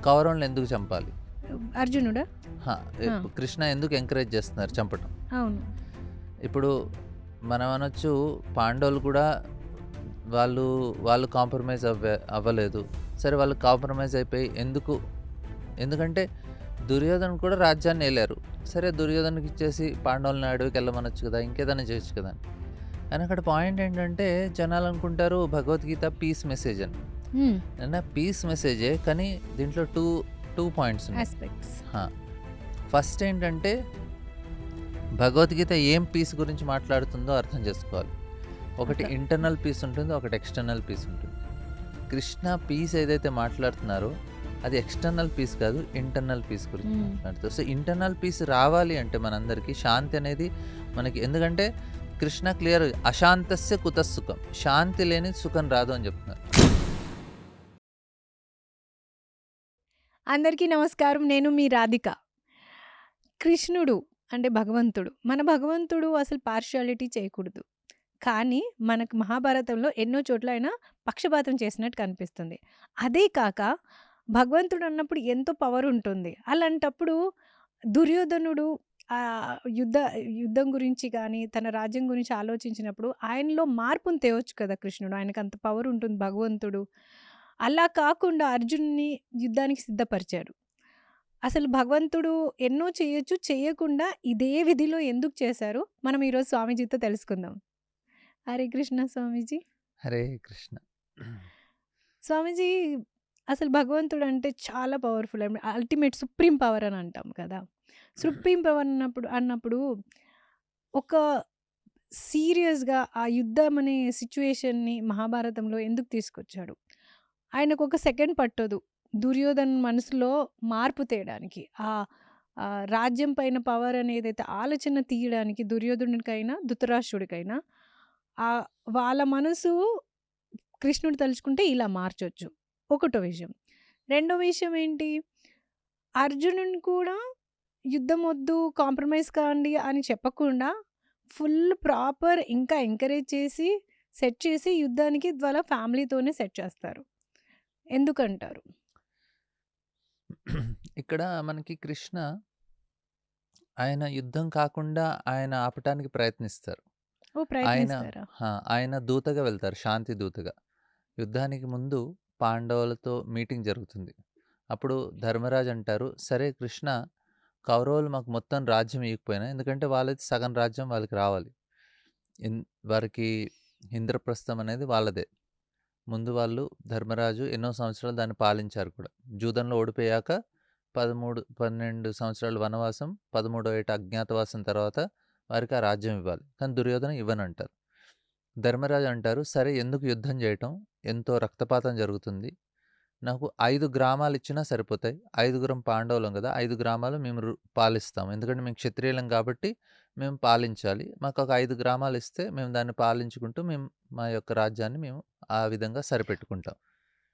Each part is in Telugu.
కౌరవుల్ని ఎందుకు చంపాలి? అర్జునుడా? హా! ఆ! కృష్ణ ఎందుకు ఎంకరేజ్ చేస్తున్నారు చంపటం? అవును. ఇప్పుడు మనం అనొచ్చు పాండవులు కూడా వాళ్ళు వాళ్ళు కాంప్రమైజ్ అవ్వలేదు. సరే వాళ్ళు కాంప్రమైజ్ అయిపోయి ఎందుకంటే దుర్యోధన కూడా రాజ్యాన్ని ఏలారు. సరే దుర్యోధనకి ఇచ్చేసి పాండవులని అడవికెళ్ళమనొచ్చు కదా! ఇంకేదైనా చేయొచ్చు కదా! కానీ అక్కడ పాయింట్ ఏంటంటే జనాలు అనుకుంటారు భగవద్గీత పీస్ మెసేజ్ అని. హ్మ్. పీస్ మెసేజే కానీ దీంట్లో 2 పాయింట్స్ ఉన్నాయి. ఆస్పెక్ట్స్. ఆ! ఫస్ట్ ఏంటంటే భగవద్గీత ఏం పీస్ గురించి మాట్లాడుతుందో అర్థం చేసుకోవాలి. ఒకటి ఒక ఇంటర్నల్ పీస్ ఉంటుంది. ఒకటి ఎక్స్టర్నల్ పీస్ ఉంటుంది. కృష్ణ పీస్ ఏదైతే మాట్లాడుతున్నారో అది ఎక్స్టర్నల్ పీస్ కాదు. ఇంటర్నల్ పీస్ గురించి హ్మ్. మాట్లాడుతారు. సో, ఇంటర్నల్ పీస్ రావాలి అంటే మనందరికీ శాంతి అనేది మనకి ఎందుకంటే కృష్ణ క్లియర్ అశాంతస్య కుతః సుఖం. శాంతి లేని సుఖం రాదు అని చెప్తున్నారు. అందరికీ నమస్కారం. నేను మీ రాధిక. కృష్ణుడు అంటే భగవంతుడు. మన భగవంతుడు అసలు పార్షియాలిటీ చేయకూడదు. కానీ మనకు మహాభారతంలో ఎన్నో చోట్ల ఆయన పక్షపాతం చేసినట్టు కనిపిస్తుంది. అదే కాక భగవంతుడు అన్నప్పుడు ఎంతో పవర్ ఉంటుంది. అలాంటప్పుడు దుర్యోధనుడు యుద్ధ యుద్ధం గురించి కానీ, తన రాజ్యం గురించి ఆలోచించినప్పుడు ఆయనలో మార్పుని తేవచ్చు కదా కృష్ణుడు. ఆయనకంత పవర్ ఉంటుంది భగవంతుడు. అలా కాకుండా అర్జునుడిని యుద్ధానికి సిద్ధపరిచాడు. అసలు భగవంతుడు ఎన్నో చేయొచ్చు. చేయకుండా ఇదే విధిలో ఎందుకు చేశారో మనం ఈరోజు స్వామీజీతో తెలుసుకుందాం. హరే కృష్ణ స్వామీజీ. హరే కృష్ణ. స్వామీజీ అసలు భగవంతుడు అంటే చాలా పవర్‌ఫుల్. అల్టిమేట్ సుప్రీం పవర్ అని అంటాం కదా! సుప్రీం పవర్ అన్నప్పుడు ఒక సీరియస్‌గా ఆ యుద్ధం అనే సిట్యుయేషన్‌ని మహాభారతంలో ఎందుకు తీసుకొచ్చాడు? ఆయనకొక సెకండ్ పట్టదు. దుర్యోధన్ మనసులో మార్పు తేడానికి. రాజ్యం పైన పవర్ అనేదైతే ఆలోచన తీయడానికి దుర్యోధనుడికైనా, ధృతరాష్ట్రుడికైనా వాళ్ళ మనసు కృష్ణుడు తలుచుకుంటే ఇలా మార్చొచ్చు. ఒకటో విషయం. రెండో విషయం ఏంటి? అర్జునుడిని కూడా యుద్ధం వద్దు, కాంప్రమైజ్ కాండి అని చెప్పకుండా ఫుల్ ప్రాపర్ ఇంకా ఎంకరేజ్ చేసి, సెట్ చేసి యుద్ధానికి వాళ్ళ ఫ్యామిలీతోనే సెట్ చేస్తారు. ఎందుకంటారు? ఇక్కడ మనకి కృష్ణ ఆయన యుద్ధం కాకుండా ఆయన ఆపటానికి ప్రయత్నిస్తారు. ఓహ్! ఆయన ప్రయత్నిస్తారా? ఆయన దూతగా వెళ్తారు. శాంతి దూతగా. యుద్ధానికి ముందు పాండవులతో మీటింగ్ జరుగుతుంది. అప్పుడు ధర్మరాజు అంటారు, "సరే కృష్ణ కౌరవులు మాకు మొత్తం రాజ్యం ఇయ్యకపోయినా ఎందుకంటే వాళ్ళది సగం రాజ్యం వాళ్ళకి రావాలి. ఇన్ వారికి ఇంద్రప్రస్థం అనేది వాళ్ళదే. ముందు వాళ్ళు ధర్మరాజు ఎన్నో సంవత్సరాలు దాన్ని పాలించారు కూడా. జూదంలో ఓడిపోయాక 12 సంవత్సరాలు వనవాసం, 13వ ఏట అజ్ఞాతవాసం తర్వాత వారికి ఆ రాజ్యం ఇవ్వాలి. కానీ దుర్యోధన ఇవ్వనంటారు. ధర్మరాజు అంటారు, "సరే ఎందుకు యుద్ధం చేయటం? ఎంతో రక్తపాతం జరుగుతుంది. నాకు 5 గ్రామాలు ఇచ్చినా సరిపోతాయి. 5గురం పాండవులం కదా! 5 గ్రామాలు మేము పాలిస్తాం. ఎందుకంటే మేము క్షత్రియులం కాబట్టి మేము పాలించాలి. మాకొక 5 గ్రామాలు ఇస్తే మేము దాన్ని పాలించుకుంటూ మా యొక్క రాజ్యాన్ని మేము ఆ విధంగా సరిపెట్టుకుంటాం."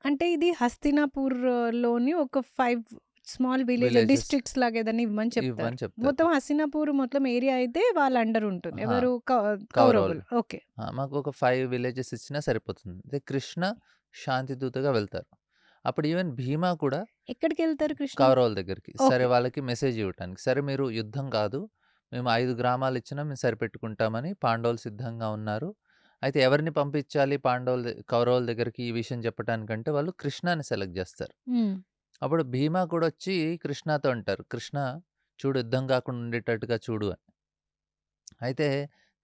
అంటే ఇది హస్తినాపూర్‌లోని ఒక 5 స్మాల్ విలేజెస్ డిస్ట్రిక్ట్స్ లాగా ఏదైనా ఇవ్వమని చెప్తారు. ఇవ్వని చెప్తారు. మొత్తం హస్తినాపూర్ మొత్తం ఏరియా అయితే వాళ్ళ అండర్ ఉంటుంది. ఆ! ఎవరు? కౌరవులు. కౌరవులు. ఓకే. మాకు ఒక 5 విలేజెస్ ఇచ్చినా సరిపోతుంది. అదే కృష్ణ శాంతిదూతగా వెళ్తారు. అప్పుడు ఈవెన్ భీమా కూడా ఎక్కడికెళ్తారు కృష్ణ? కౌరవుల దగ్గరికి. సరే ఓకే. వాళ్ళకి మెసేజ్ ఇవ్వటానికి. సరే మీరు యుద్ధం కాదు. మేము 5 గ్రామాలు ఇచ్చినా మేము సరిపెట్టుకుంటామని పాండవులు సిద్ధంగా ఉన్నారు. అయితే ఎవరిని పంపించాలి కౌరవుల దగ్గరికి ఈ విషయం చెప్పటానికంటే వాళ్ళు కృష్ణని సెలెక్ట్ చేస్తారు. హ్మ్. అప్పుడు భీమా కూడా వచ్చి కృష్ణతో అంటారు, "కృష్ణ చూడు యుద్ధం కాకుండా ఉండేటట్టుగా చూడు" అని. అయితే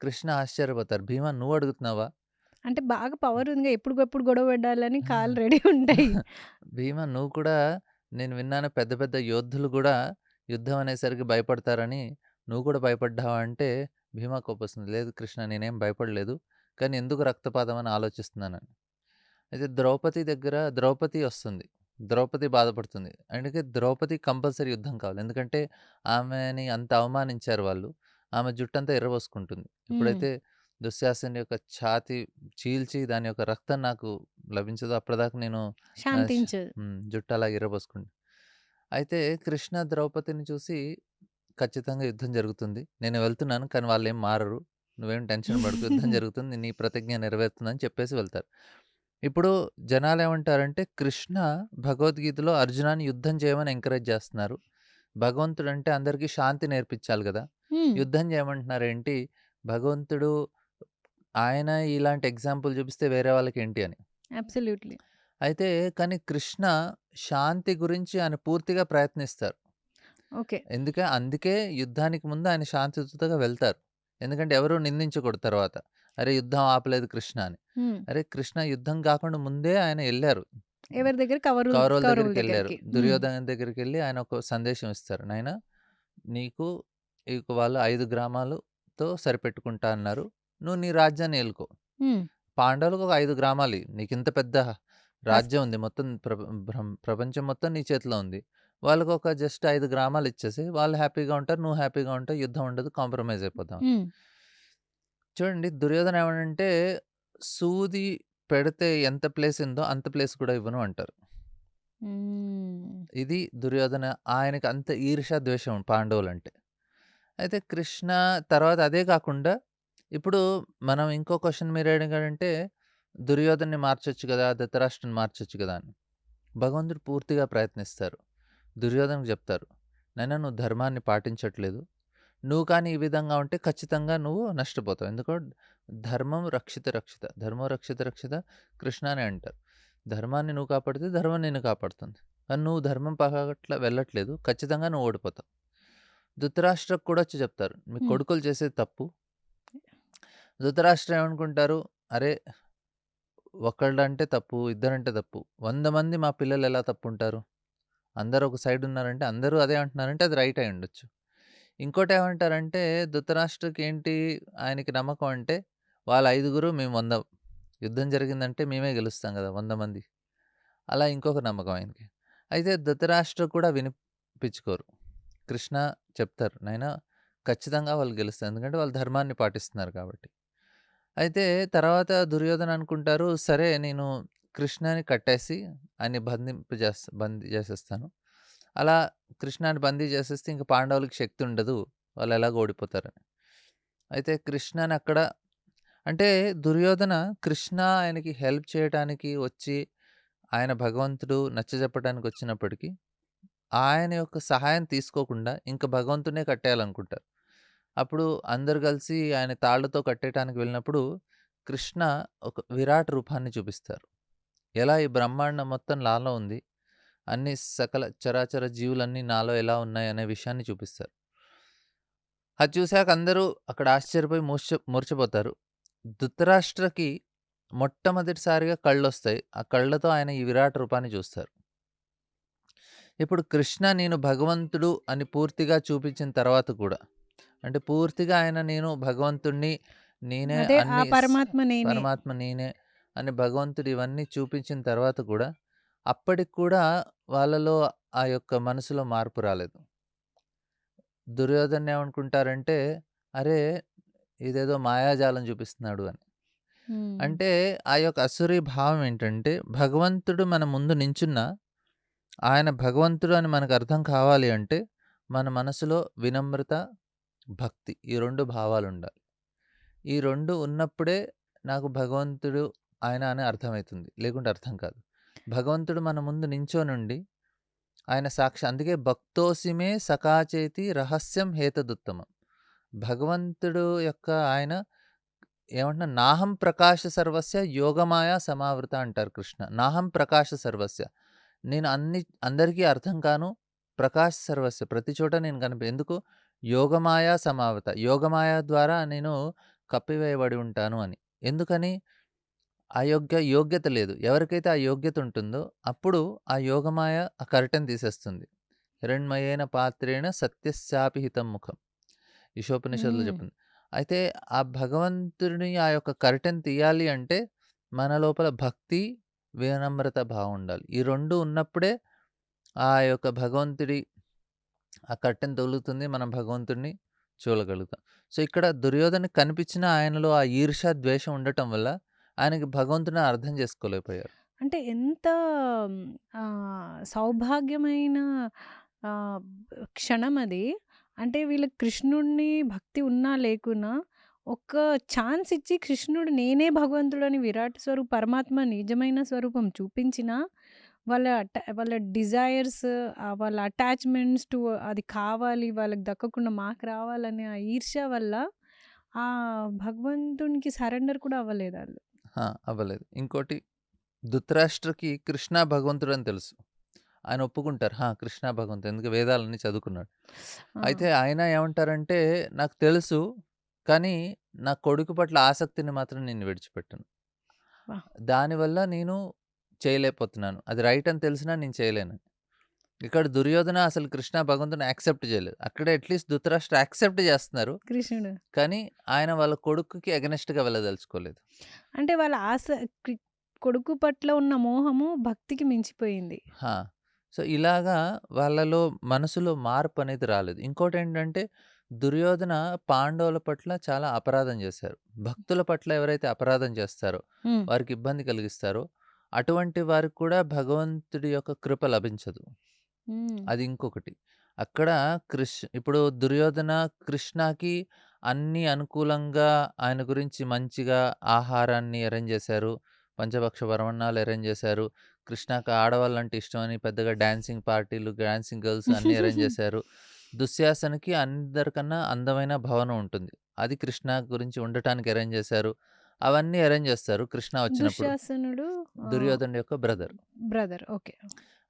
కృష్ణ ఆశ్చర్యపోతారు. "భీమా నువ్వు అడుగుతున్నావా?" అంటే బాగా పవర్ ఉందిగా ఎప్పటికప్పుడు గొడవ పడాలని కాళ్ళు రెడీ ఉంటాయి. భీమా నువ్వు కూడా నేను విన్నాను పెద్ద పెద్ద యోధులు కూడా యుద్ధం అనేసరికి భయపడతారని నువ్వు కూడా భయపడ్డావా అంటే భీమా కోపొస్తుంది. లేదు కృష్ణ నేనేం భయపడలేదు. కానీ ఎందుకు రక్తపాతం అని ఆలోచిస్తున్నానని. అయితే ద్రౌపది వస్తుంది. ద్రౌపది బాధపడుతుంది. అందుకే ద్రౌపది కంపల్సరీ యుద్ధం కావాలి. ఎందుకంటే ఆమెని అంత అవమానించారు వాళ్ళు. ఆమె జుట్టంతా ఎర్రబోసుకుంటుంది. హ్మ్. ఎప్పుడైతే దుశ్శాసనుడి యొక్క ఛాతీ చీల్చి దాని యొక్క రక్తం నాకు లభించదో అప్పటిదాకా నేను శాంతించదు. జుట్టు అలా ఎర్రబోసుకుంటా. అయితే కృష్ణ ద్రౌపదిని చూసి ఖచ్చితంగా యుద్ధం జరుగుతుంది. నేను వెళ్తున్నాను కానీ వాళ్ళేం మారరు. నువ్వేం టెన్షన్ పడకు యుద్ధం జరుగుతుంది. నీ ప్రతిజ్ఞ నెరవేరుతుందని చెప్పేసి వెళ్తారు. ఇప్పుడు జనాలేమంటారంటే కృష్ణ భగవద్గీతలో అర్జునాన్ని యుద్ధం చేయమని ఎంకరేజ్ చేస్తున్నారు. భగవంతుడంటే అందరికీ శాంతి నేర్పించాలి గదా! హ్మ్. యుద్ధం చేయమంటున్నారేంటి? భగవంతుడు ఆయన ఇలాంటి ఎగ్జాంపుల్ చూపిస్తే వేరే వాళ్ళకేంటి అని. అబ్సల్యూట్‌లీ. అయితే కానీ కృష్ణ శాంతి గురించి ఆయన పూర్తిగా ప్రయత్నిస్తారు. ఓకే. అందుకే యుద్ధానికి ముందు ఆయన శాంతియుతంగా వెళ్తారు. ఎందుకంటే ఎవరు నిందించకూడదు తర్వాత. అరే! యుద్ధం ఆపలేదు కృష్ణ అని. హ్మ్. అరే! కృష్ణ యుద్ధం కాకుండా ముందే ఆయన ఎళ్లారు. ఎవరి దగ్గర కౌరవుల కౌరవుల దగ్గరికెళ్లారు. దగ్గరికి. హ్మ్. దుర్యోధన దగ్గరికెళ్లి ఆయన ఒక సందేశం ఇస్తారు. నాయనా నీకు వాళ్ళు 5 గ్రామాలతో సరిపెట్టుకుంటా అన్నారు. నువ్వు నీ రాజ్యాన్ని ఏలుకో. హ్మ్. పాండవులకు ఒక 5 గ్రామాలియి. నీకింత పెద్ద హస్ రాజ్యం ఉంది. మొత్తం ప్రపంచం మొత్తం నీ చేతిలో ఉంది. వాళ్ళకొక జస్ట్ 5 గ్రామాలిచ్చేసేయి. వాళ్ళు హ్యాపీగా ఉంటారు. నువ్వు హ్యాపీగా ఉంటావు. యుద్ధం ఉండదు. కాంప్రమైజ్ అయిపోదాం. హ్మ్. చూడండి దుర్యోధన ఏమనంటే, సూది పెడితే ఎంత ప్లేస్ ఉందో అంత ప్లేస్ కూడా ఇవ్వను అంటారు. హ్మ్. ఇది దుర్యోధన ఆయనకి అంత ఈర్ష్య, ద్వేషం పాండవులంటే. అయితే కృష్ణ తర్వాత అదే కాకుండా ఇప్పుడు మనం ఇంకో క్వెషన్ మీరడిగారంటే దుర్యోధనని మార్చొచ్చు గదా! ధృతరాష్ట్రుడిని మార్చొచ్చు గదా! అని. భగవంతుడు పూర్తిగా ప్రయత్నిస్తారు. దుర్యోధనకు జెప్తారు. నాయనా నువ్వు ధర్మాన్ని పాటించట్లేదు. నువ్వు కానీ ఈ విధంగా ఉంటే ఖచ్చితంగా నువ్వు నష్టపోతావు. ధర్మం రక్షిత రక్షిత. ధర్మో రక్షిత రక్షిత కృష్ణ అనే అంటారు. ధర్మాన్ని నువ్వు కాపాడితే ధర్మం నిన్ను కాపాడుతుంది. కానీ నువ్వు ధర్మం పట్ల వెళ్ళట్లేదు. ఖచ్చితంగా నువ్వు ఓడిపోతావు. ధృతరాష్ట్రకు కూడా వచ్చి చెప్తారు. మీ హ్మ్. కొడుకులు చేసేది తప్పు. ధృతరాష్ట్ర ఏమనుకుంటారు, అరే! ఒకళ్ళంటే తప్పు, ఇద్దరంటే తప్పు. 100 మంది మా పిల్లలు ఎలా తప్పుంటారు? అందరూ ఒక సైడ్ ఉన్నారంటే అందరూ అదే అంటున్నారంటే అది రైట్ అయ్యుండొచ్చు. ఇంకోటేమంటారంటే ధృతరాష్ట్రకి ఏంటి ఆయనకి నమ్మకం అంటే వాళ్ళ 5గురు మేము 100 యుద్ధం జరిగిందంటే మేమే గెలుస్తాం గదా! 100 మంది. అలా ఇంకొక నమ్మకం ఆయనకి. అయితే ధృతరాష్ట్ర కూడా వినిపించుకోరు. కృష్ణ చెప్తారు. నాయనా ఖచ్చితంగా వాళ్ళు గెలుస్తారు. ఎందుకంటే వాళ్ళు ధర్మాన్ని పాటిస్తున్నారు కాబట్టి. అయితే తర్వాత దుర్యోధన అనుకుంటారు, సరే నేను కృష్ణని కట్టేసి ఆయన్ని బందీ చేసేస్తాను. అలా కృష్ణని బందీ చేసేస్తే ఇంక పాండవులకి శక్తి ఉండదు. వాళ్ళు ఎలాగో ఓడిపోతారని. అయితే కృష్ణని అక్కడ అంటే దుర్యోధన కృష్ణ ఆయనకి హెల్ప్ చేయటానికి వచ్చి, ఆయన భగవంతుడు నచ్చజెప్పడానికి వచ్చినప్పటికి, ఆయన యొక్క సహాయం తీసుకోకుండా ఇంక భగవంతుడినే కట్టేయాలనుకుంటారు. అప్పుడు అందరూ కలిసి ఆయన తాళ్ళతో కట్టేయటానికి వెళ్ళినప్పుడు, కృష్ణ ఒక విరాట్ రూపాన్ని చూపిస్తారు. ఎలా ఈ బ్రహ్మాండం మొత్తం నాలో ఉంది. అన్ని సకల చరాచర జీవులన్నీ నాలో ఎలా ఉన్నాయనే విషయాన్ని చూపిస్తారు. అది చూసాక అందరూ అక్కడ ఆశ్చర్యపోయి మూర్ఛపోతారు. ధృతరాష్ట్రకి మొట్టమొదటిసారిగా కళ్ళొస్తాయి. ఆ కళ్ళతో ఆయన ఈ విరాట్ రూపాన్ని చూస్తారు. ఇప్పుడు కృష్ణ నేను భగవంతుడు అని పూర్తిగా చూపించిన తర్వాత కూడా అంటే పూర్తిగా ఆయన నేను భగవంతుడిని, నేనే అదే ఆ అన్ని పరమాత్మ నేనే. పరమాత్మ నేనే అని భగవంతుడు ఇవన్నీ చూపించిన తర్వాత కూడా అప్పటికి కూడా వాళ్ళలో ఆ యొక్క మనసులో మార్పు రాలేదు. దుర్యోధన ఏమనుకుంటారంటే, అరే! ఇదేదో మాయాజాలం చూపిస్తున్నాడు అని. హ్మ్. అంటే ఆ యొక్క అసురీ భావం ఏంటంటే, భగవంతుడు మన ముందు నించున్నా, ఆయన భగవంతుడు అని మనకు అర్థం కావాలి అంటే, మన మనసులో వినమ్రత, భక్తి ఈ 2 భావాలుండాలి. ఈ 2 ఉన్నప్పుడే నాకు భగవంతుడు ఆయన అని అర్థమైతుంది. లేకుంటే అర్థం కాదు. భగవంతుడు మన ముందు నించోనుండి ఆయన అందుకే భక్తోసిమే సఖాచేతి రహస్యం హేతదుత్తమం. భగవంతుడు యొక్క ఆయన ఏమంటున్నారు నాహం ప్రకాశ సర్వస్య యోగమాయ సమావృత అంటారు కృష్ణ. నాహం ప్రకాశ సర్వస్య. నేను అందరికీ అర్థం కాను. ప్రకాశ సర్వస్య ప్రతి చోట నేను ఎందుకు యోగమాయ సమావృత. యోగమాయ ద్వారా నేను కప్పివేయబడి ఉంటాను అని. ఎందుకని? యోగ్యత లేదు. ఎవరికైతే ఆ యోగ్యత ఉంటుందో అప్పుడు ఆ యోగమాయ ఆ కర్టెన్ తీసేస్తుంది. హిరణ్మయేన పాత్రేణ సత్యస్యాపి హితం ముఖం. ఈశోపనిషత్తులో హ్మ్. చెప్పింది. అయితే ఆ భగవంతుడిని ఆ యొక్క కర్టెన్ తీయాలి అంటే మన లోపల భక్తి, వినమ్రత భావం ఉండాలి. ఈ 2 ఉన్నప్పుడే ఆ యొక్క భగవంతుడి ఆ కర్టెన్ తొలుగుతుంది. మనం భగవంతుడిని చూడగలుగుతాం. సో, ఇక్కడ దుర్యోధనకి కనిపించిన ఆయనలో ఆ ఈర్ష్య, ద్వేషం ఉండటం వల్ల ఆయనకి భగవంతుడిని అర్థం చేసుకోలేకపోయారు. అంటే ఎంత సౌభాగ్యమైన క్షణం అది. అంటే వీళ్ళకి కృష్ణుడిని భక్తి ఉన్నా లేకున్నా ఒక ఛాన్స్ ఇచ్చి కృష్ణుడు నేనే భగవంతుడని విరాట్ స్వరూప్ పరమాత్మ నిజమైన స్వరూపం చూపించినా వాళ్ళ డిజైర్స్, వాళ్ళ అటాచ్‌మెంట్స్ టు అది కావాలి, వాళ్ళకి దక్కకుండా మాకు రావాలనే ఆ ఈర్ష్య వల్ల ఆ భగవంతునికి సరెండర్ కూడా అవ్వలేదాళ్ళు. అవ్వలేదు. ఇంకోటి, ధృతరాష్ట్రకి కృష్ణ భగవంతుడని తెలుసు. ఆయన ఒప్పుకుంటారు. కృష్ణ భగవంతుడు. ఎందుకు వేదాలన్నీ చదువుకున్నాడు. ఆ! అయితే ఆయన ఏమంటారంటే, నాకు తెలుసు, కానీ నా కొడుకు పట్ల ఆసక్తిని మాత్రం నేను విడిచిపెట్టను. వా! దానివల్ల నేను చేయలేకపోతున్నాను. అది రైట్ అని తెలిసినా నేను చేయలేను. ఇక్కడ దుర్యోధన అసలు కృష్ణ భగవంతుడిని యాక్సెప్ట్ చేయలేదు. అక్కడ అట్‌లీస్ట్ ధృతరాష్ట్ర యాక్సెప్ట్ చేస్తున్నారు. కృష్ణుడు. కానీ ఆయన వాళ్ళ కొడుకుకి అగెనెస్ట్‌గా వెళ్ళదలుచుకోలేదు. అంటే వాళ్ళ ఆశ కి కొడుకు పట్ల ఉన్న మోహము భక్తికి మించిపోయింది. హా! సో, ఇలాగా వాళ్ళలో మనసులో మార్పనేది రాలేదు. ఇంకోటేంటంటే, దుర్యోధన పాండవుల పట్ల చాలా అపరాధం చేశారు. భక్తుల పట్ల ఎవరైతే అపరాధం చేస్తారో, హ్మ్. వారికి ఇబ్బంది కలిగిస్తారో, అటువంటి వారికి కూడా భగవంతుడి యొక్క కృప లభించదు. హ్మ్. అది ఇంకొకటి. అక్కడ ఇప్పుడు దుర్యోధన కృష్ణకి అన్నీ అనుకూలంగా ఆయన గురించి మంచిగా ఆహారాన్ని అరేంజ్ చేశారు. పంచభక్ష పరమాన్నాలు అరేంజ్ చేశారు. కృష్ణకి ఆడవాళ్ళంటే ఇష్టమని పెద్దగా డాన్సింగ్ పార్టీలు, డాన్సింగ్ గర్ల్స్ అన్నీ అరేంజ్ చేశారు. దుశ్శాసనకి అందరికన్నా అందమైన భవనం ఉంటుంది. అది కృష్ణ గురించి ఉండటానికి అరేంజ్ చేశారు. అవన్నీ అరేంజ్ చేస్తారు కృష్ణ వచ్చినప్పుడు. దుశ్శాసనుడు దుర్యోధనుడి యొక్క బ్రదర్. బ్రదర్. ఓకే.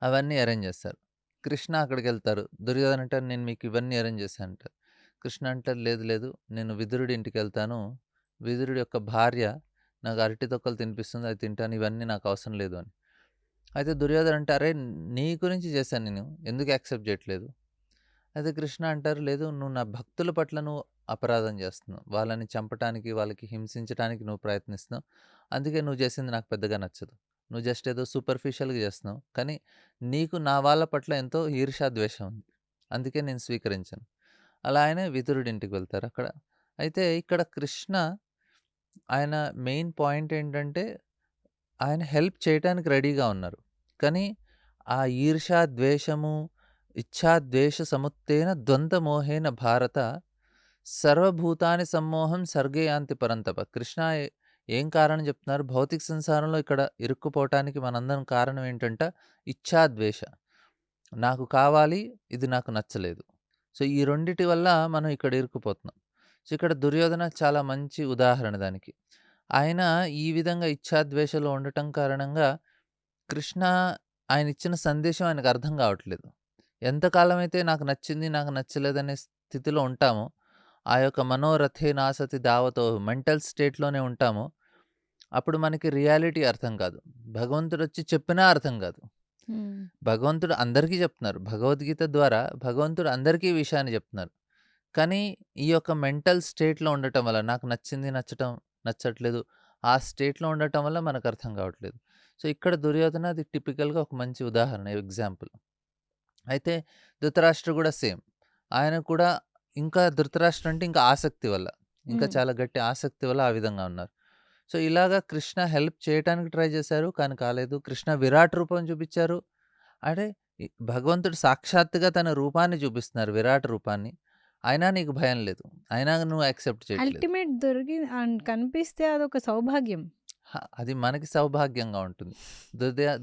అవన్నీ అరేంజ్ చేస్తారు. కృష్ణ అక్కడికెళ్తారు. దుర్యోధన అంటారు, "నేను మీకు ఇవన్నీ అరేంజ్ చేశా" అంటారు. కృష్ణ అంటారు, "లేదు లేదు, నేను విదురుడి ఇంటికెళ్తాను. విదురుడి యొక్క భార్య నాకు అరటి తొక్కలు తినిపిస్తుంది. అది తింటాను. ఇవన్నీ నాకు అవసరం లేదు" అని. అయితే దుర్యోధన అంటే, "అరే! నీ గురించి చేశాను నేను. ఎందుకు యాక్సెప్ట్ చేయట్లేదు?" అయితే కృష్ణ అంటారు, "లేదు, నువ్వు నా భక్తుల పట్ల నువ్వు అపరాధం చేస్తున్నావు. వాళ్ళని చంపటానికి, వాళ్ళకి హింసించటానికి నువ్వు ప్రయత్నిస్తున్నావు. అందుకే నువ్వు చేసింది నాకు పెద్దగా నచ్చదు. నువ్వు జస్ట్ ఏదో సూపర్ఫిషియల్‌గా చేస్తున్నావు. కానీ నీకు నా వాళ్ళ పట్ల ఎంతో ఈర్ష్య, ద్వేషం ఉంది. అందుకే నేను స్వీకరించను." అలా ఆయన విదురుడి ఇంటికి వెళ్తారు. అయితే ఇక్కడ కృష్ణ ఆయన మెయిన్ పాయింట్ ఏంటంటే, ఆయన హెల్ప్ చేయటానికి రెడీగా ఉన్నారు. కానీ ఆ ఈర్ష్య, ద్వేషము, ఇచ్ఛా ద్వేష సముత్తేన ద్వంద్వమోహేన భారత సర్వభూతాని సమ్మోహం సర్గే యాంతి పరంతప. కృష్ణ ఏం కారణం చెప్తున్నారు? భౌతిక సంసారంలో ఇక్కడ ఇరుక్కుపోవటానికి మనందరం కారణం ఏంటంట? ఇచ్ఛా ద్వేష. నాకు కావాలి, ఇది నాకు నచ్చలేదు. సో, ఈ రెండిటి వల్ల మనం ఇక్కడ ఇరుక్కుపోతున్నాం. సో, ఇక్కడ దుర్యోధన చాలా మంచి ఉదాహరణ దానికి. ఆయన ఈ విధంగా ఇచ్ఛాద్వేషాలు ఉండటం కారణంగా కృష్ణ ఆయనిచ్చిన సందేశం ఆయనకు అర్థం కావట్లేదు. ఎంతకాలమైతే నాకు నచ్చింది, నాకు నచ్చలేదనే స్థితిలో ఉంటామో, ఆ యొక్క మనోరథే నాసతి దావతో మెంటల్ స్టేట్‌లోనే ఉంటామో, అప్పుడు మనకి రియాలిటీ అర్థం కాదు. భగవంతుడొచ్చి చెప్పినా అర్థం కాదు. హ్మ్. భగవంతుడు అందరికీ చెప్తున్నారు. భగవద్గీత ద్వారా భగవంతుడు అందరికీ ఈ విషయాన్ని చెప్తున్నారు. కానీ ఈ యొక్క మెంటల్ స్టేట్‌లో ఉండటం వల్ల నాకు నచ్చింది నచ్చట్లేదు. ఆ స్టేట్‌లో ఉండటం వల్ల మనకు అర్థం కావట్లేదు. సో, ఇక్కడ దుర్యోధన అది టిపికల్‌గా ఒక మంచి ఉదాహరణ, ఎగ్జాంపుల్. అయితే ధృతరాష్ట్ర కూడా సేమ్. ఆయన కూడా ఇంకా ధృతరాష్ట్ర అంటే ఇంకా ఆసక్తి వల్ల, ఇంకా హ్మ్. చాలా గట్టి ఆసక్తి వల్ల ఆ విధంగా ఉన్నారు. సో, ఇలాగా కృష్ణ హెల్ప్ చేయటానికి ట్రై చేశారు. కానీ కాలేదు. కృష్ణ విరాట్ రూపం చూపిచ్చారు. అంటే భగవంతుడు సాక్షాత్తుగా తన రూపాన్ని చూపిస్తున్నారు, విరాట్ రూపాన్ని. అయినా నీకు భయం లేదు. అయినా నువ్వు యాక్సెప్ట్ చేయట్లేదు. అల్టిమేట్ కనిపిస్తే అదొక సౌభాగ్యం. అది మనకి సౌభాగ్యంగా ఉంటుంది.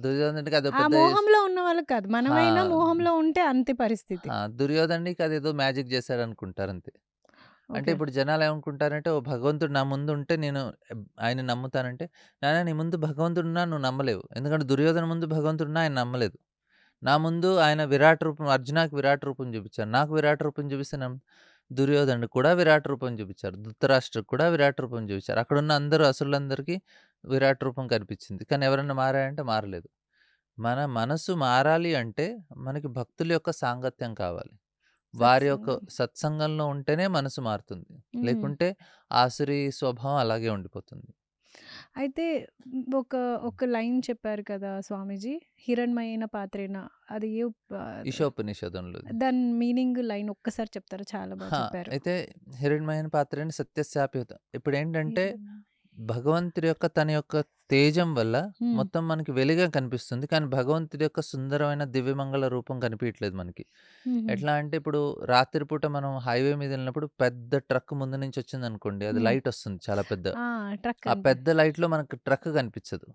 దుర్యోధనుడికి అదో ఆ పెద్ద మోహంలో ఉన్న వాళ్ళకి కాదు. ఆ! మనమైనా మోహంలో ఉంటే అంతే పరిస్థితి. దుర్యోధనుడికి అదేదో మ్యాజిక్ చేశారనుకుంటారంతే. అంటే ఓకే. ఇప్పుడు జనాలేమనుకుంటారంటే, ఓ భగవంతుడు నా ముందుంటే నేను ఆయన్ని నమ్ముతానంటే, నాన్న నీ ముందు భగవంతుడున్నా నువ్వు నమ్మలేవు. ఎందుకంటే దుర్యోధన ముందు భగవంతుడున్నా ఆయన నమ్మలేదు. నా ముందు ఆయన విరాట్ రూపం, అర్జునాకి విరాట్ రూపం చూపిచ్చారు. నాకు విరాట్ రూపం చూపిస్తే దుర్యోధనుడికి కూడా విరాట్ రూపం చూపిచ్చారు. ధృతరాష్ట్రకి కూడా విరాట్ రూపం చూపిచ్చారు. అక్కడున్న అందరూ అసురులందరికీ విరాట్ రూపం కనిపిచ్చింది. కానీ ఎవరన్నా మారాయంటే మారలేదు. మన మనసు మారాలి అంటే మనకి భక్తుల యొక్క సాంగత్యం కావాలి. వారి యొక్క సత్సంగం. సత్సంగంలో ఉంటేనే మనసు మారుతుంది. హ్మ్. లేకుంటే ఆసురీ స్వభావం అలాగే ఉండిపోతుంది. అయితే ఒక ఒక లైన్ చెప్పారు కదా స్వామీజీ. 'హిరణ్మయేన పాత్రేన' అది ఏ ఈశోపనిషదంలోది. దాని మీనింగ్ లైన్ ఒక్కసారి చెప్తారా? చాలా బా హా! చెప్పారు. అయితే హిరణ్మయన పాత్రని సత్యస్యాపి హుత. ఇప్పుడేంటంటే హిరణ్ భగవంతుడి యొక్క తన యొక్క తేజం వల్ల హ్మ్. మొత్తం మనకి వెలుగే కనిపిస్తుంది. కానీ భగవంతుడి యొక్క సుందరమైన దివ్యమంగళ రూపం కనిపియట్లేదు మనకి. హుహు. ఎట్లా అంటే ఇప్పుడు రాత్రి పూట మనం హైవే మీద ఎళ్ళినప్పుడు పెద్ద ట్రక్ ముందు నుంచి వచ్చిందనుకోండి. అది హ్మ్. లైట్ వస్తుంది చాలా పెద్ద. ఆ! ట్రక్ ఆ అంతే. పెద్ద లైట్‌లో మనకు ట్రక్ కనిపించదు.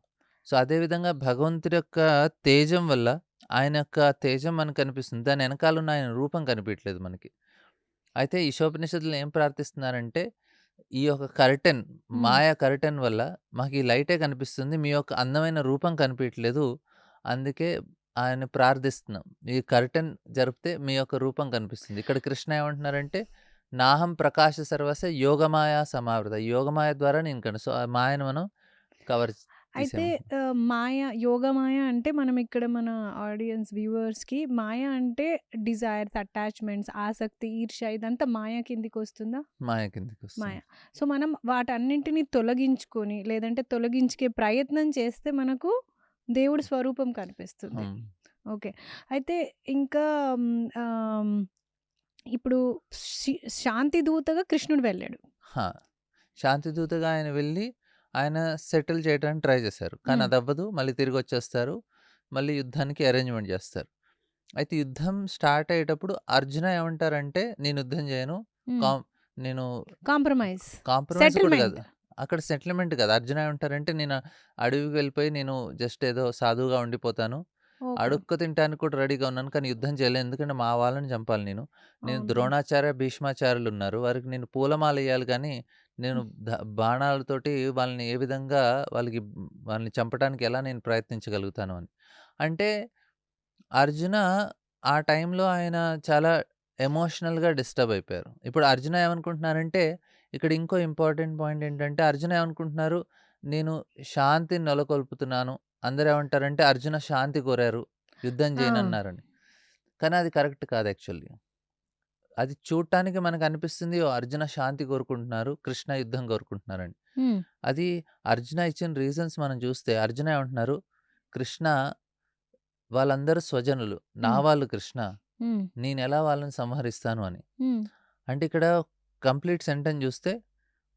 సో, అదే విధంగా భగవంతుడి యొక్క తేజం వల్ల ఆయన యొక్క తేజం మనకు కనిపిస్తుంది. దాని ఎనకాలున్న ఆయన రూపం కనిపియట్లేదు మనకి. అయితే ఈశోపనిషత్తులో ఏం ప్రార్థిస్తున్నారంటే, ఈ యొక్క కర్టెన్ హ్మ్. మాయా కర్టెన్ వల్ల మాకు ఈ లైటే కనిపిస్తుంది. మీ యొక్క అందమైన రూపం కనిపియట్లేదు. అందుకే ఆయన్ని ప్రార్థిస్తున్నాం. ఈ కర్టెన్ జరిపితే మీ యొక్క రూపం కనిపిస్తుంది. ఇక్కడ కృష్ణ ఏమంటున్నారంటే, నాహం ప్రకాశ సర్వస్య యోగమాయా సమావృత. యోగమాయ ద్వారా నేను సో, ఆ మాయను మనం కవర్ అయితే తీసేయమంటున్నాం. యోగమాయ అంటే మనం ఇక్కడ మన ఆడియన్స్ వ్యూవర్స్‌కి మాయ అంటే డిజైర్స్, అటాచ్‌మెంట్స్, ఆసక్తి, ఈర్ష్య ఇదంతా మాయ కిందికొస్తుందా? మాయ కిందకొస్తుంది. మాయ. సో, మనం వాటన్నింటిని తొలగించుకొని లేదంటే తొలగించుకే ప్రయత్నం చేస్తే మనకు దేవుడి స్వరూపం కనిపిస్తుంది. హ్మ్. ఓకే. అయితే ఇంకా ఆహ్, ఇప్పుడు శి శాంతి దూతగా కృష్ణుడు వెళ్ళాడు. ఆ! శాంతిదూతగా ఆయన వెళ్ళి, ఆయన సెటిల్ చేయడానికి ట్రై చేశారు. కానీ హ్మ్. అదవ్వదు. మళ్ళీ తిరిగొచ్చేస్తారు. మళ్ళీ యుద్ధానికి అరేంజ్‌మెంట్ జేస్తారు. అయితే యుద్ధం స్టార్ట్ అయ్యేటప్పుడు అర్జున ఏమంటారంటే, "నేను యుద్ధం చేయను. హ్మ్. కాం నేను కాంప్రమైజ్. కాంప్రమైజ్ కూడా సెటిల్‌మెంట్. కాదు. అక్కడ సెటిల్మెంట్ కాదు. అర్జున ఏమంటారంటే, నేను అడవికి వెళ్ళిపోయి నేను జస్ట్ ఏదో సాధువుగా ఉండిపోతాను. ఓకే. అడుక్కు తినటానికి కూడా రెడీగా ఉన్నాను. కానీ యుద్ధం చేయలేను. ఎందుకంటే మా వాళ్ళని చంపాలి నేను. నేను అవునవును. ద్రోణాచార్య, భీష్మాచార్యులున్నారు. వారికి నేను పూలమాలెయ్యాలి గానీ, నేను హ్మ్. బాణాలతోటి వాళ్ళని ఏ విధంగా వాళ్ళని చంపటానికి ఎలా నేను ప్రయత్నించగలుగుతాను అని. అంటే అర్జున ఆ టైంలో ఆయన చాలా ఎమోషనల్‌గా డిస్టర్బ్ అయిపోయారు. ఇప్పుడు అర్జున ఏమనుకుంటున్నారంటే, ఇక్కడ ఇంకో ఇంపార్టెంట్ పాయింట్ ఏంటంటే, అర్జున ఏమనుకుంటున్నారు, నేను శాంతిని నెలకొల్పుతున్నాను. అందరూ ఏమంటారంటే, అర్జున శాంతి కోరారు. యుద్ధం ఆ! చేయనన్నారని. కానీ అది కరెక్ట్ కాదు యాక్చువల్లీ. అది చూడటానికి మనకనిపిస్తుంది అర్జున శాంతి కోరుకుంటున్నారు. కృష్ణ యుద్ధం కోరుకుంటున్నారని. హ్మ్. అది అర్జున ఇచ్చిన రీజన్స్ మనం చూస్తే అర్జున ఏమంటున్నారు, కృష్ణ వాళ్ళందరూ స్వజనులు. నా హ్మ్. వాళ్ళు కృష్ణ. హ్మ్. నేనెలా వాళ్ళని సంహరిస్తాను అని. హ్మ్. అంటే ఇక్కడ కంప్లీట్ సెంటెన్స్ చూస్తే,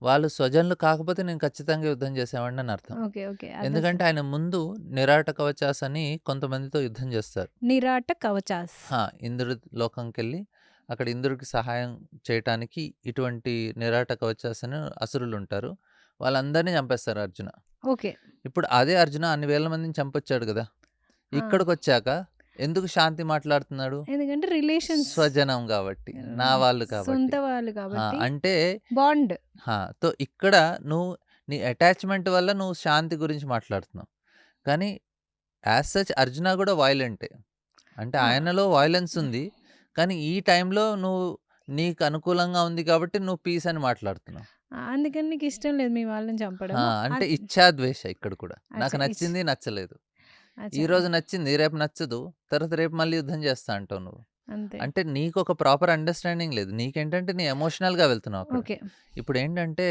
వాళ్ళు స్వజనులు కాకపోతే నేను ఖచ్చితంగా యుద్ధం చేసేవాడినని అర్థం. ఓకే. ఓకే. ఎందుకంటే అర్థమైంది. ఆయన ముందు నిరాట కవచాస్ అని కొంతమందితో యుద్ధం చేస్తారు. నిరాట కవచాస్. ఆ! ఇంద్రుడి లోకంకెళ్ళి అక్కడ ఇంద్రుడికి సహాయం చేయటానికి ఇటువంటి నిరాట కవచాస్ అని అసురులుంటారు. వాళ్ళందరిని చంపేస్తారు అర్జున. ఓకే. ఇప్పుడు అదే అర్జున అన్ని వేల మందిని చంపొచ్చాడు గదా! ఆ! ఇక్కడికొచ్చాక ఎందుకు శాంతి మాట్లాడుతున్నాడు? ఎందుకంటే రిలేషన్స్ స్వజనం గాబట్టి. నా వాళ్ళు కాబట్టి. సొంత వాళ్ళు కాబట్టి అంటే బాండ్. ఇక్కడ నువ్వు నీ అటాచ్‌మెంట్ వల్ల నువ్వు శాంతి గురించి మాట్లాడుతున్నావు. కానీ యాస్ సచ్ అర్జున గూడా వయలెంటే. అంటే ఆ! ఆయనలో వయలెన్స్ ఉంది. కానీ ఈ టైంలో నువ్వు నీకు అనుకూలంగా ఉంది కాబట్టి నువ్వు పీస్ అని మాట్లాడుతున్నావు. అందుకని నీకిష్టం లేదు మీ వాళ్ళని చంపడము. అంటే ఇచ్ఛాద్వేష ఇక్కడ కూడా. నాకు అచ్చా! నచ్చింది నచ్చలేదు. అచ్చా! ఈరోజు నచ్చింది రేపు నచ్చదు. తర్వాత రేపు మళ్ళీ యుద్ధం చేస్తా అంటావు నువ్వు. అంతే. అంటే నీకొక ప్రాపర్ అండర్‌స్టాండింగ్ లేదు. నీకేంటంటే నీ ఎమోషనల్‌గా వెళ్తున్నావు అక్కడ. ఓకే. ఇప్పుడేంటంటే,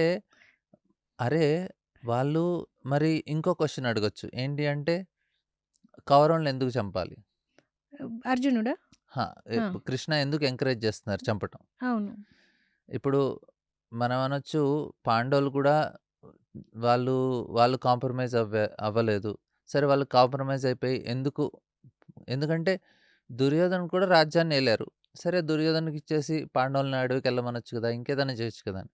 అరే! వాళ్ళు మరి ఇంకో క్వెషన్ అడగొచ్చు. ఏంటి అంటే, కౌరవుల్ని ఎందుకు చంపాలి? అర్జునుడా? హా! ఆ! కృష్ణ ఎందుకు ఎంకరేజ్ చేస్తున్నారు చంపటం? అవును. ఇప్పుడు మనం అనొచ్చు పాండవులు కూడా వాళ్ళు, వాళ్ళు కాంప్రమైజ్ అవ్వలేదు. సరే వాళ్ళు కాంప్రమైజ్ అయిపోయి ఎందుకంటే దుర్యోధన కూడా రాజ్యాన్ని ఏలారు. సరే దుర్యోధనకిచ్చేసి పాండవులని అడవికెళ్ళమనొచ్చు కదా! ఇంకేదైనా చేయొచ్చు కదా! అని.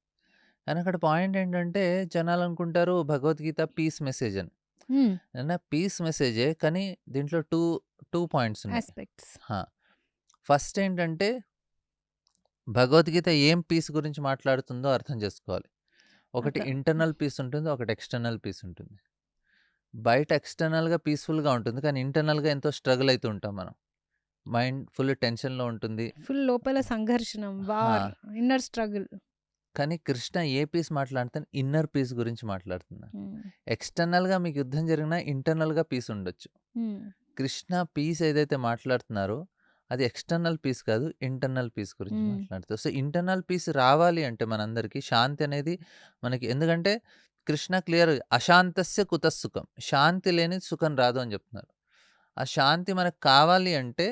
కానీ అక్కడ పాయింట్ ఏంటంటే జనాలనుకుంటారు భగవద్గీత పీస్ మెసేజ్ అని. హ్మ్. పీస్ మెసేజే కానీ దీంట్లో 2 పాయింట్స్ ఉన్నాయి. యాస్పెక్ట్స్. ఆ! ఫస్ట్ ఏంటంటే భగవద్గీత ఏం పీస్ గురించి మాట్లాడుతుందో అర్థం చేసుకోవాలి. ఒకటి అర్థం. ఇంటర్నల్ పీస్ ఉంటుంది. ఒకటి ఎక్స్‌టర్నల్ పీస్ ఉంటుంది. బయట ఎక్స్‌టర్నల్‌గా పీస్‌ఫుల్‌గా ఉంటుంది. కానీ ఇంటర్నల్‌గా ఎంతో స్ట్రగుల్ అయితూ ఉంటాం మనం. మైండ్ ఫుల్ టెన్షన్‌లో ఉంటుంది. ఫుల్ లోపల సంఘర్షణం, ఆ! War, inner struggle. కానీ కృష్ణ ఏ పీస్ మాట్లాడుతాను ఇన్నర్ పీస్ గురించి మాట్లాడుతున్నారు. హ్మ్. ఎక్స్‌టర్నల్‌గా మీకు యుద్ధం జరిగినా ఇంటర్నల్‌గా పీస్ ఉండొచ్చు. హ్మ్. కృష్ణ పీస్ ఏదైతే మాట్లాడుతున్నారో అది ఎక్స్‌టర్నల్ పీస్ కాదు. ఇంటర్నల్ పీస్ గురించి హ్మ్. మాట్లాడుతారు. సో, ఇంటర్నల్ పీస్ రావాలి అంటే మనందరికీ శాంతి అనేది మనకి ఎందుకంటే కృష్ణ క్లియర్ అశాంతస్య కుతః సుఖం. శాంతి లేనిది సుఖం రాదు అని చెప్తున్నారు. ఆ శాంతి మనకు కావాలి అంటే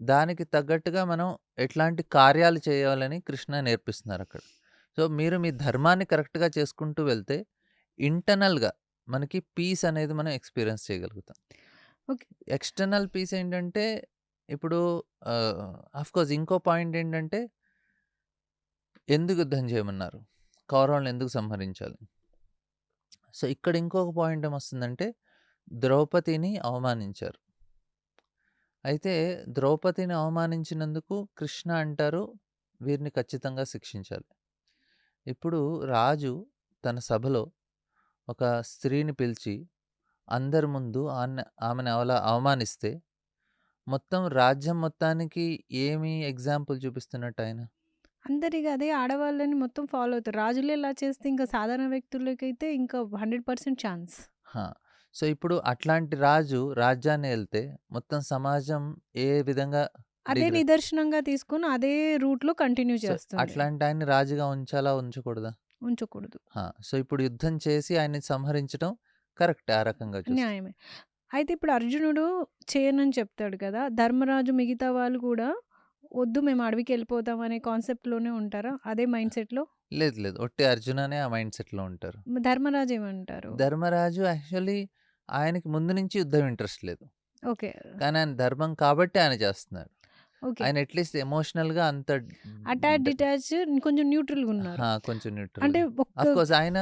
దానికి తగ్గట్టుగా మనం ఎట్లాంటి కార్యాలు చేయాలని కృష్ణ నేర్పిస్తున్నారక్కడ. సో, మీరు మీ ధర్మాన్ని కరెక్ట్‌గా చేసుకుంటూ వెళ్తే ఇంటర్నల్‌గా మనకి పీస్ అనేది మనం ఎక్స్‌పీరియన్స్ చేయగలుగుతాం. ఓకే. ఎక్స్‌టర్నల్ పీస్ ఏంటంటే ఇప్పుడు ఆఫ్‌కోర్స్ ఇంకో పాయింట్ ఏంటంటే ఎందుకు యుద్ధం చేయమన్నారు? కౌరవులను ఎందుకు సంహరించాలి? సో, ఇక్కడ ఇంకొక పాయింట్ ఏమొస్తుందంటే ద్రౌపదిని అవమానించారు. అయితే ద్రౌపదిని అవమానించినందుకు కృష్ణ అంటారు వీరిని ఖచ్చితంగా శిక్షించాలి. ఇప్పుడు రాజు తన సభలో ఒక స్త్రీని పిలిచి అందరి ముందు ఆమెను అవమానిస్తే మొత్తం రాజ్యం మొత్తానికి ఏమి ఎగ్జాంపుల్ చూపిస్తున్నట్టు ఆయన? అందరిగా అదే ఆడవాళ్ళని మొత్తం ఫాలో అవుతారు. రాజులే ఇలా చేస్తే ఇంకా సాధారణ వ్యక్తులకైతే ఇంకా 100% ఛాన్స్. హా! సో, ఇప్పుడు అట్లాంటి రాజు రాజ్యాన్ని ఏలితే మొత్తం సమాజం ఏ విధంగా అదే డిగ్రేడ్ నిదర్శనంగా తీసుకొని అదే రూట్‌లో కంటిన్యూ సో, చేస్తుంది. అట్లాంటి ఆయన్ని రాజుగా ఉంచాలా? ఉంచకూడదా? ఉంచకూడదు. సో, ఇప్పుడు యుద్ధం చేసి ఆయన్ని సంహరించడం కరెక్టే ఆ రకంగా చూస్తే. న్యాయమే. అయితే ఇప్పుడు అర్జునుడు చేయనని చెప్తాడు కదా! ధర్మరాజు మిగతా వాళ్ళు కూడా వద్దు మేము అడవికెళ్ళిపోతాం అనే కాన్సెప్ట్‌లోనే ఉంటారా? అదే మైండ్ సెట్‌లో? లేదు, లేదు. ఒట్టి అర్జుననే ఆ మైండ్ సెట్‌లో ఉంటారు. ధర్మరాజు ఏమంటారు? ధర్మరాజు యాక్చువల్లీ ఆయనకి ముందు నుంచి యుద్ధం ఇంట్రెస్ట్ లేదు. ఓకే. కానీ ఆయన ధర్మం కాబట్టి ఆయన చేస్తున్నాడు. ఓకే. ఆయన అట్‌లీస్ట్ ఎమోషనల్‌గా అంత అటాచ్, డ్ డిటాచ్ కొంచెం న్యూట్రల్‌గున్నారు. కొంచెం అంటే న్యూట్రల్‌గా. ఒక్క ఆఫ్‌కోర్స్ ఆయన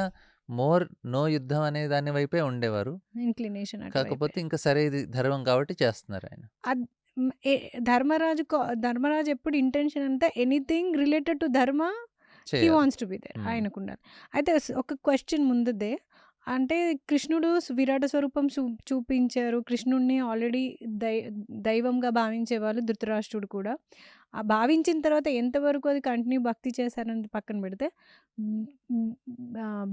మోర్ నో యుద్ధం అనే దాని వైపే ఉండేవారు. ఇంక్లినేషన్ అటువైపే. కాకపోతే ఇంక సరే ఇది ధర్మం కాబట్టి చేస్తున్నారాయన. అద్ హ్మ్. ధర్మరాజు ఎప్పుడు ఇంటెన్షన్ అంతా ఎనీథింగ్ రిలేటెడ్ టు ధర్మ హి చేయాలి. Wants to be there. Hmm. ఆయనకుండాలి. అయితే ఒక క్వెషన్ ముందుదే. అంటే కృష్ణుడు విరాట స్వరూపం చూపించారు. కృష్ణుడిని ఆల్రెడీ దై దైవంగా భావించేవాళ్ళు ధృతరాష్ట్రుడు కూడా. ఆ భావించిన తర్వాత ఎంతవరకు అది కంటిన్యూ భక్తి చేశారనేది పక్కన పెడితే హ్మ్, హ్మ్,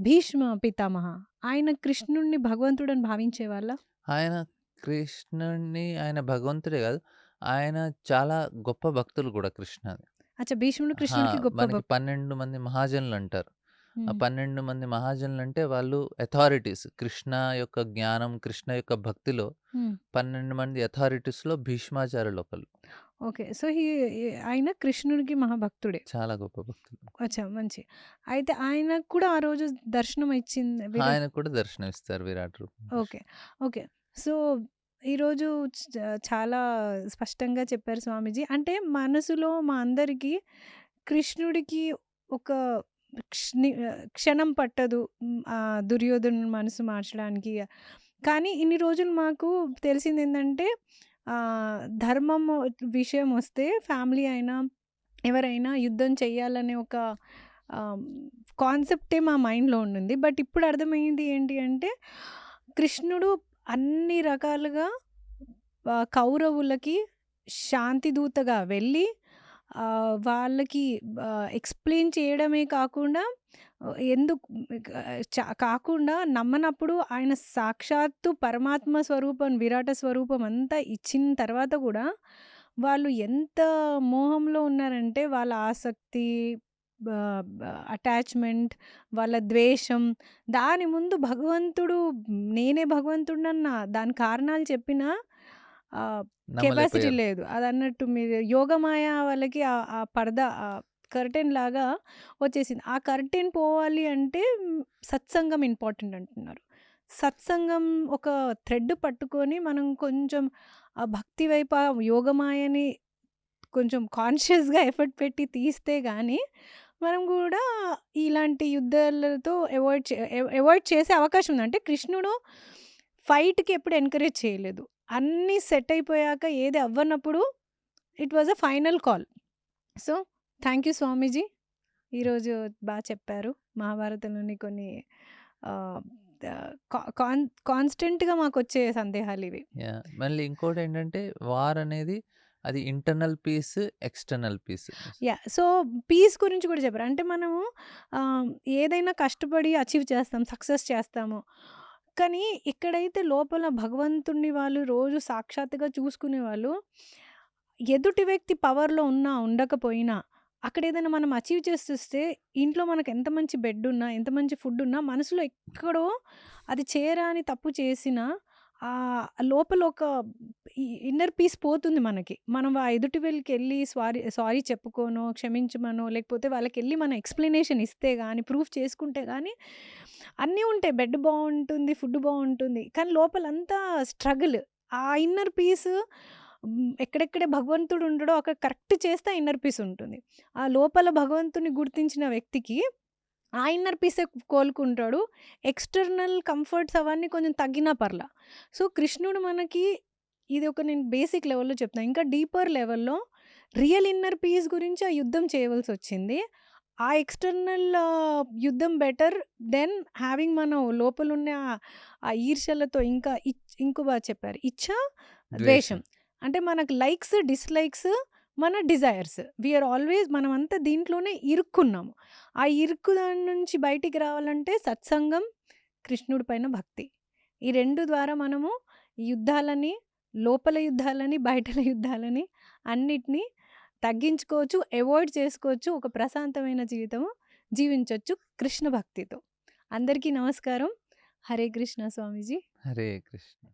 భీష్మ పితామహ ఆయన కృష్ణుడిని భగవంతుడని భావించేవాళ్ళా? ఆయన కృష్ణుడిని ఆయన భగవంతుడే గాదు. ఆయన చాలా గొప్ప భక్తులు గూడా కృష్ణది. అచ్చా! భీష్ముడు హా! కృష్ణుడికి గొప్ప మనకి 12 మంది మహాజనులంటారు. ఆ హ్మ్. 12 మంది మహాజనులంటే వాళ్ళు అథారిటీస్. కృష్ణ యొక్క జ్ఞానం, కృష్ణ యొక్క భక్తిలో హ్మ్. 12 మంది అథారిటీస్‌లో భీష్మాచార్యులు ఒకళ్ళు. ఓకే. సో, ఆయన కృష్ణుడికి మహాభక్తుడే. చాలా గొప్ప భక్తులు. అచ్చా! మంచి. అయితే ఆయనకు కూడా ఆ రోజు దర్శనం ఇచ్చింది ఆయనకు కూడా దర్శనమిస్తారు విరాట్ రూపం. ఓకే. ఓకే. సో, ఈరోజు చాలా స్పష్టంగా చెప్పారు స్వామీజీ. అంటే మనసులో మా అందరికీ కృష్ణుడికి ఒక క్షణం పట్టదు. దుర్యోధనుని మనసు మార్చడానికి. కానీ ఇన్ని రోజులు మాకు తెలిసిందేందంటే ధర్మం విషయం వస్తే ఫ్యామిలీ అయినా, ఎవరైనా యుద్ధం చెయ్యాలనే ఒక ఆహ్, కాన్సెప్టే మా మైండ్‌లో ఉండింది. బట్ ఇప్పుడు అర్థమయ్యింది ఏంటి అంటే, కృష్ణుడు అన్ని రకాలుగా కౌరవులకి శాంతి దూతగా వెళ్ళి వాళ్ళకి ఎక్స్‌ప్లెయిన్ చేయడమే కాకుండా ఎందుకు కాకుండా నమ్మనప్పుడు ఆయన సాక్షాత్తు పరమాత్మ స్వరూపం, విరాట స్వరూపం అంతా ఇచ్చిన తర్వాత గూడా వాళ్ళు ఎంత మోహంలో ఉన్నారంటే వాళ్ళ ఆసక్తి, బ బ అటాచ్‌మెంట్, వాళ్ళ ద్వేషం దాని ముందు భగవంతుడు నేనే భగవంతుడినన్న దాని కారణాలు చెప్పినా ఆహ్, కెపాసిటీ నమ్మలేకపోయారు. లేదు. అదన్నట్టు మీరు యోగమాయ వాళ్ళకి ఆ పరదా కర్టెన్ లాగా వచ్చేసింది. ఆ కర్టెన్ పోవాలి అంటే సత్సంగం ఇంపార్టెంట్ అంటున్నారు. సత్సంగం ఒక థ్రెడ్ పట్టుకొని మనం కొంచెం ఆ భక్తి వైపు ఆ యోగమాయని కొంచెం కాన్షియస్‌గా ఎఫర్ట్ పెట్టి తీస్తే గాని మనం గూడా ఇలాంటి యుద్ధాలతో అవాయిడ్ చేసే అవకాశం ఉంది. అంటే కృష్ణుడు ఫైట్‌కి ఎప్పుడు ఎంకరేజ్ చేయలేదు. అన్నీ సెట్ అయిపోయాక ఏది అవ్వనప్పుడు it was a final call. So, thank you Swamiji. ఈరోజు చెప్పారు. మహాభారతంలోని కొన్ని ఆహ్, ఆహ్, కా కాన్ కాన్స్టెంట్‌గా మాకొచ్చే సందేహాలివి. మళ్ళీ ఇంకోటేంటంటే వార్ అనేది అది internal peace, external peace. So, peace గురించి కూడా చెప్పారు. అంటే మనము ఆహ్, ఏదైనా కష్టపడి అచీవ్ చేస్తాం, సక్సెస్ చేస్తాము. కానీ ఎక్కడైతే లోపల భగవంతుడిని వాళ్ళు రోజు సాక్షాత్తుగా చూసుకునేవాళ్ళు, ఎదుటి వ్యక్తి పవర్‌లో ఉన్నా, ఉండకపోయినా అక్కడేదైనా మనం అచీవ్ చేసేస్తే ఇంట్లో మనకు ఎంత మంచి బెడ్ ఉన్నా, ఎంత మంచి ఫుడ్ ఉన్నా మనసులో ఎక్కడో అది చేయరాని తప్పు చేసినా లోపల ఒక ఇన్నర్ పీస్ పోతుంది మనకి. మనం ఆ ఎదుటి వాళ్ళకెళ్ళి సారీ చెప్పుకోనో, క్షమించమనో, లేకపోతే వాళ్ళకెళ్ళి మనం ఎక్స్‌ప్లనేషన్ ఇస్తే గాని, ప్రూఫ్ చేసుకుంటే గాని అన్నీ ఉంటాయి. బెడ్ బావుంటుంది, ఫుడ్ బావుంటుంది. కానీ లోపలంతా స్ట్రగుల్. ఆ ఇన్నర్ పీస్ ఎక్కడెక్కడ భగవంతుడు ఉండడో అక్కడ కరెక్ట్ చేస్తే ఆ ఇన్నర్ పీస్ ఉంటుంది. ఆ లోపల భగవంతుడిని గుర్తించిన వ్యక్తికి ఆ ఇన్నర్ పీసే కోలుకుంటాడు. ఎక్స్‌టర్నల్ కంఫర్ట్స్ అవన్నీ కొంచెం తగ్గినా పర్లా. సో, కృష్ణుడు మనకి ఇది ఒక నేను బేసిక్ లెవెల్‌లో చెప్తున్నా. ఇంకా డీపర్ లెవెల్‌లో రియల్ ఇన్నర్ పీస్ గురించి ఆ యుద్ధం చేయవలసొచ్చింది. ఆ ఎక్స్‌టర్నల్ యుద్ధం బెటర్ దెన్ హావింగ్ మనం లోపలున్న ఆ ఈర్ష్యలతో ఇంకా ఇంకో చెప్పారు. ఇచ్చ, ద్వేషం. ద్వేషం. అంటే మనకు లైక్స్, డిస్‌లైక్స్, మన డిజైర్స్. వి ఆర్ ఆల్‌వేస్ మనమంతా దీంట్లోనే ఇరుక్కున్నాము. ఆ ఇరుకు దాని నుంచి బయటికి రావాలంటే సత్సంగం, కృష్ణుడి పైన భక్తి. ఈ 2 ద్వారా మనము ఈ యుద్ధాలని, లోపల యుద్ధాలని, బయటల యుద్ధాలని అన్నిటిని తగ్గించుకోవచ్చు, అవాయిడ్ చేసుకోవచ్చు. ఒక ప్రశాంతమైన జీవితము జీవించొచ్చు కృష్ణ భక్తితో. అందరికీ నమస్కారం. హరే కృష్ణ స్వామీజీ. హరే కృష్ణ.